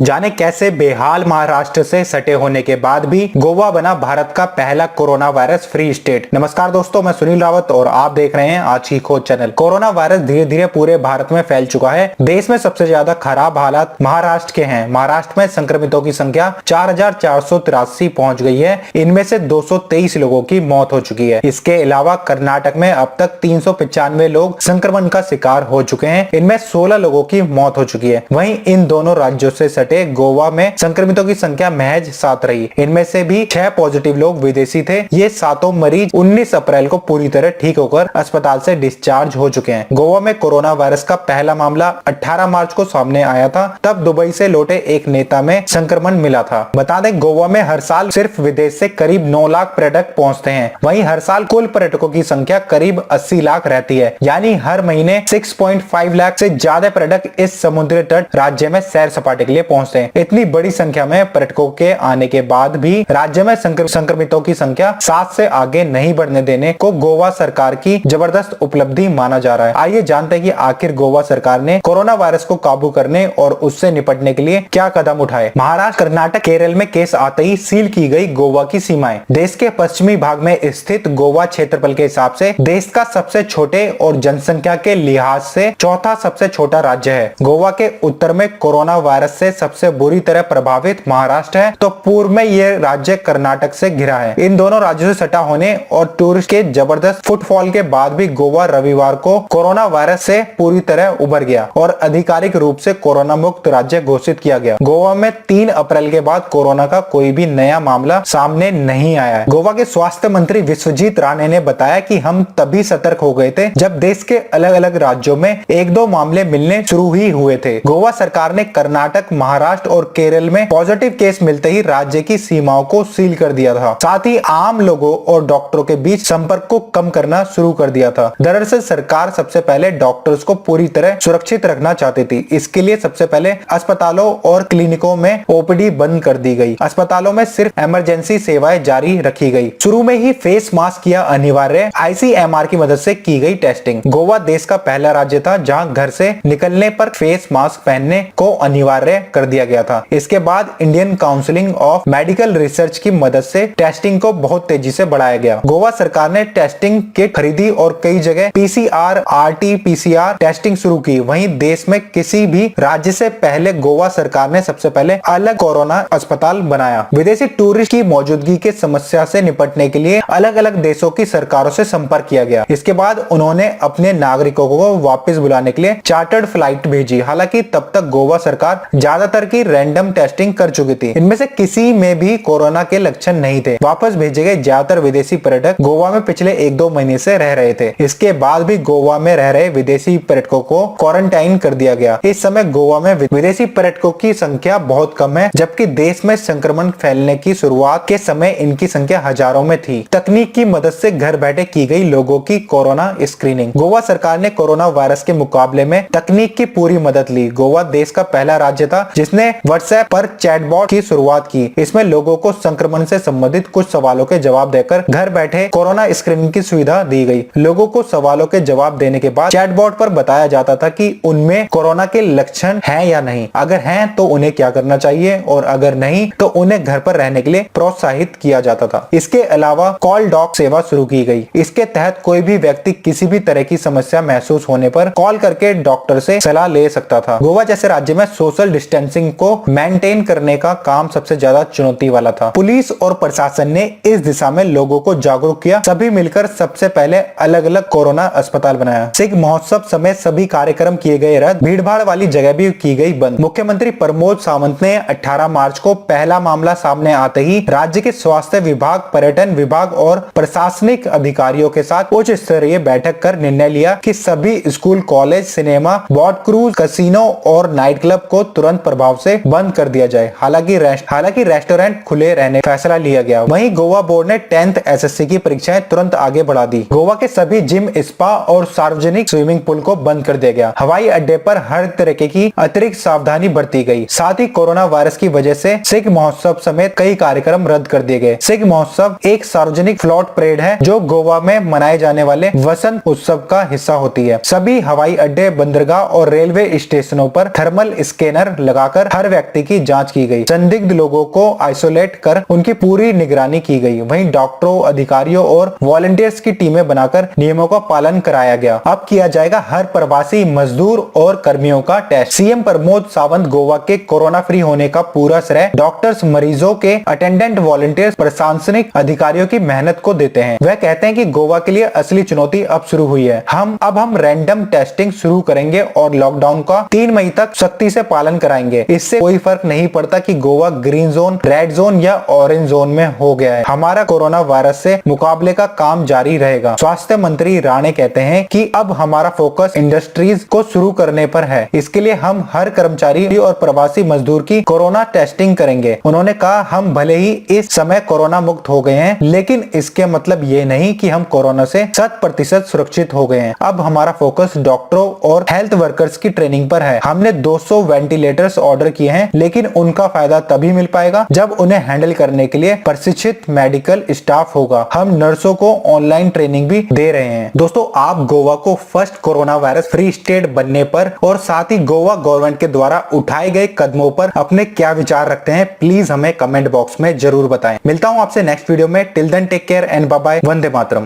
जाने कैसे बेहाल महाराष्ट्र से सटे होने के बाद भी गोवा बना भारत का पहला कोरोना वायरस फ्री स्टेट। नमस्कार दोस्तों, मैं सुनील रावत और आप देख रहे हैं आज की खोज चैनल। कोरोना वायरस धीरे धीरे पूरे भारत में फैल चुका है। देश में सबसे ज्यादा खराब हालात महाराष्ट्र के हैं। महाराष्ट्र में संक्रमितों की संख्या 4,483 पहुंच गई है। इनमें से 223 लोगों की मौत हो चुकी है। इसके अलावा कर्नाटक में अब तक 395 लोग संक्रमण का शिकार हो चुके हैं। इनमें 16 लोगों की मौत हो चुकी है। वहीं इन दोनों राज्यों से गोवा में संक्रमितों की संख्या महज 7 रही। इनमें से भी 6 पॉजिटिव लोग विदेशी थे। ये सातों मरीज 19 अप्रैल को पूरी तरह ठीक होकर अस्पताल से डिस्चार्ज हो चुके हैं। गोवा में कोरोना वायरस का पहला मामला 18 मार्च को सामने आया था। तब दुबई से लौटे एक नेता में संक्रमण मिला था। बता दें, गोवा में हर साल सिर्फ विदेश से करीब 9 लाख पर्यटक पहुंचते हैं। वहीं हर साल कुल पर्यटकों की संख्या करीब 80 लाख रहती है। यानी हर महीने 6.5 लाख से ज्यादा पर्यटक इस समुद्री तट राज्य में सैर सपाटे के लिए पहुंचते हैं। इतनी बड़ी संख्या में पर्यटकों के आने के बाद भी राज्य में संक्रमितों की संख्या 7 से आगे नहीं बढ़ने देने को गोवा सरकार की जबरदस्त उपलब्धि माना जा रहा है। आइए जानते हैं कि आखिर गोवा सरकार ने कोरोना वायरस को काबू करने और उससे निपटने के लिए क्या कदम उठाए। महाराष्ट्र, कर्नाटक, केरल में केस आते ही सील की गई गोवा की सीमाएं। देश के पश्चिमी भाग में स्थित गोवा क्षेत्रफल के हिसाब से देश का सबसे छोटे और जनसंख्या के लिहाज से चौथा सबसे छोटा राज्य है। गोवा के उत्तर में कोरोना वायरस से सबसे बुरी तरह प्रभावित महाराष्ट्र है, तो पूर्व में यह राज्य कर्नाटक से घिरा है। इन दोनों राज्यों से सटा होने और टूरिस्ट के जबरदस्त फुटफॉल के बाद भी गोवा रविवार को कोरोना वायरस से पूरी तरह उबर गया और आधिकारिक रूप से कोरोना मुक्त राज्य घोषित किया गया। गोवा में 3 अप्रैल के बाद कोरोना का कोई भी नया मामला सामने नहीं आया है। गोवा के स्वास्थ्य मंत्री विश्वजीत राणे ने बताया कि हम तभी सतर्क हो गए थे जब देश के अलग अलग राज्यों में 1-2 मामले मिलने शुरू ही हुए थे। गोवा सरकार ने कर्नाटक, महाराष्ट्र और केरल में पॉजिटिव केस मिलते ही राज्य की सीमाओं को सील कर दिया था। साथ ही आम लोगों और डॉक्टरों के बीच संपर्क को कम करना शुरू कर दिया था। दरअसल सरकार सबसे पहले डॉक्टर्स को पूरी तरह सुरक्षित रखना चाहती थी। इसके लिए सबसे पहले अस्पतालों और क्लिनिकों में ओपीडी बंद कर दी गई। अस्पतालों में सिर्फ इमरजेंसी सेवाएं जारी रखी गई। शुरू में ही फेस मास्क किया अनिवार्य। ICMR की मदद से की गई टेस्टिंग। गोवा देश का पहला राज्य था जहां घर से निकलने पर फेस मास्क पहनने को अनिवार्य कर दिया गया था। इसके बाद Indian council of medical research की मदद से टेस्टिंग को बहुत तेजी से बढ़ाया गया। गोवा सरकार ने टेस्टिंग किट खरीदी और कई जगह PCR, RT-PCR टेस्टिंग शुरू की। वहीं देश में किसी भी राज्य से पहले गोवा सरकार ने सबसे पहले अलग कोरोना अस्पताल बनाया। विदेशी टूरिस्ट की मौजूदगी के समस्या से निपटने के लिए अलग अलग देशों की सरकारों से संपर्क किया गया। इसके बाद उन्होंने अपने नागरिकों को वापस बुलाने के लिए चार्टर्ड फ्लाइट भेजी। हालांकि तब तक गोवा सरकार ज्यादातर की रैंडम टेस्टिंग कर चुकी थी। इनमें से किसी में भी कोरोना के लक्षण नहीं थे। वापस भेजे गए ज्यादातर विदेशी पर्यटक गोवा में पिछले 1-2 महीने से रह रहे थे। इसके बाद भी गोवा में रह रहे विदेशी पर्यटकों को क्वारंटाइन कर दिया गया। इस समय गोवा में विदेशी पर्यटकों की संख्या बहुत कम है, जबकि देश में संक्रमण फैलने की शुरुआत के समय इनकी संख्या हजारों में थी। तकनीक की मदद से घर बैठे की गई लोगों की कोरोना स्क्रीनिंग। गोवा सरकार ने कोरोना वायरस के मुकाबले में तकनीक की पूरी मदद ली। गोवा देश का पहला राज्य था जिसने व्हाट्सएप पर चैटबॉट की शुरुआत की। इसमें लोगों को संक्रमण से संबंधित कुछ सवालों के जवाब देकर घर बैठे कोरोना स्क्रीनिंग की सुविधा दी गई। लोगों को सवालों के जवाब देने के बाद चैटबॉट पर बताया जाता था कि उनमें कोरोना के लक्षण हैं या नहीं। अगर हैं तो उन्हें क्या करना चाहिए और अगर नहीं तो उन्हें घर पर रहने के लिए प्रोत्साहित किया जाता था। इसके अलावा कॉल डॉक सेवा शुरू की गई। इसके तहत कोई भी व्यक्ति किसी भी तरह की समस्या महसूस होने पर कॉल करके डॉक्टर से सलाह ले सकता था। गोवा जैसे राज्य में सोशल डिस्टेंसिंग को मेंटेन करने का काम सबसे ज्यादा चुनौती वाला था। पुलिस और प्रशासन ने इस दिशा में लोगों को जागरूक किया। सभी मिलकर सबसे पहले अलग अलग कोरोना अस्पताल बनाया। सिख महोत्सव समेत सभी कार्यक्रम किए गए रद्द। भीड़भाड़ वाली जगह भी की गई बंद। मुख्यमंत्री प्रमोद सावंत ने 18 मार्च को पहला मामला सामने आते ही राज्य के स्वास्थ्य विभाग, पर्यटन विभाग और प्रशासनिक अधिकारियों के साथ उच्च स्तरीय बैठक कर निर्णय लिया कि सभी school, college, cinema, boat cruise, casino और नाइट क्लब को तुरंत प्रभाव से बंद कर दिया जाए। हालांकि रेस्टोरेंट खुले रहने का फैसला लिया गया। वहीं गोवा बोर्ड ने 10th SSC की परीक्षाएं तुरंत आगे बढ़ा दी। गोवा के सभी जिम, स्पा और सार्वजनिक स्विमिंग पूल को बंद कर दिया गया। हवाई अड्डे पर हर तरह की अतिरिक्त सावधानी बरती गई। साथ ही कोरोना वायरस की वजह से सिख महोत्सव समेत कई कार्यक्रम रद्द कर दिए गए। सिख महोत्सव एक सार्वजनिक फ्लोट परेड है जो गोवा में मनाए जाने वाले वसंत उत्सव का हिस्सा होती है। सभी हवाई अड्डे, बंदरगाह और रेलवे स्टेशनों पर थर्मल स्कैनर लगा बुलाकर हर व्यक्ति की जांच की गई। संदिग्ध लोगों को आइसोलेट कर उनकी पूरी निगरानी की गई। वहीं डॉक्टरों, अधिकारियों और वॉलंटियर्स की टीमें बनाकर नियमों का पालन कराया गया। अब किया जाएगा हर प्रवासी मजदूर और कर्मियों का टेस्ट। सीएम प्रमोद सावंत गोवा के कोरोना फ्री होने का पूरा श्रेय डॉक्टर्स, मरीजों के अटेंडेंट, वॉलंटियर्स, प्रशासनिक अधिकारियों की मेहनत को देते हैं। वह कहते हैं कि गोवा के लिए असली चुनौती अब शुरू हुई है। हम रैंडम टेस्टिंग शुरू करेंगे और लॉकडाउन का 3 मई तक सख्ती से पालन कराएंगे। इससे कोई फर्क नहीं पड़ता कि Goa green zone, red zone या ऑरेंज जोन में हो गया है। हमारा कोरोना वायरस से मुकाबले का काम जारी रहेगा। स्वास्थ्य मंत्री राणे कहते हैं कि अब हमारा फोकस इंडस्ट्रीज को शुरू करने पर है। इसके लिए हम हर कर्मचारी और प्रवासी मजदूर की कोरोना टेस्टिंग करेंगे। उन्होंने कहा, हम भले ही इस समय कोरोना मुक्त हो गए हैं, लेकिन इसके मतलब ये नहीं कि हम कोरोना से 100% सुरक्षित हो गए हैं। अब हमारा फोकस डॉक्टरों और हेल्थ वर्कर्स की ट्रेनिंग पर है। हमने 200 वेंटिलेटर्स ऑर्डर किए हैं, लेकिन उनका फायदा तभी मिल पाएगा जब उन्हें हैंडल करने के लिए प्रशिक्षित मेडिकल स्टाफ होगा। हम नर्सों को ऑनलाइन ट्रेनिंग भी दे रहे हैं। दोस्तों, आप गोवा को first corona virus free state बनने पर और साथ ही गोवा गवर्नमेंट के द्वारा उठाए गए कदमों पर अपने क्या विचार रखते हैं, प्लीज हमें कमेंट बॉक्स में जरूर बताएं। मिलता हूं आपसे नेक्स्ट वीडियो में। Till then take care and bye bye. वंदे मातरम।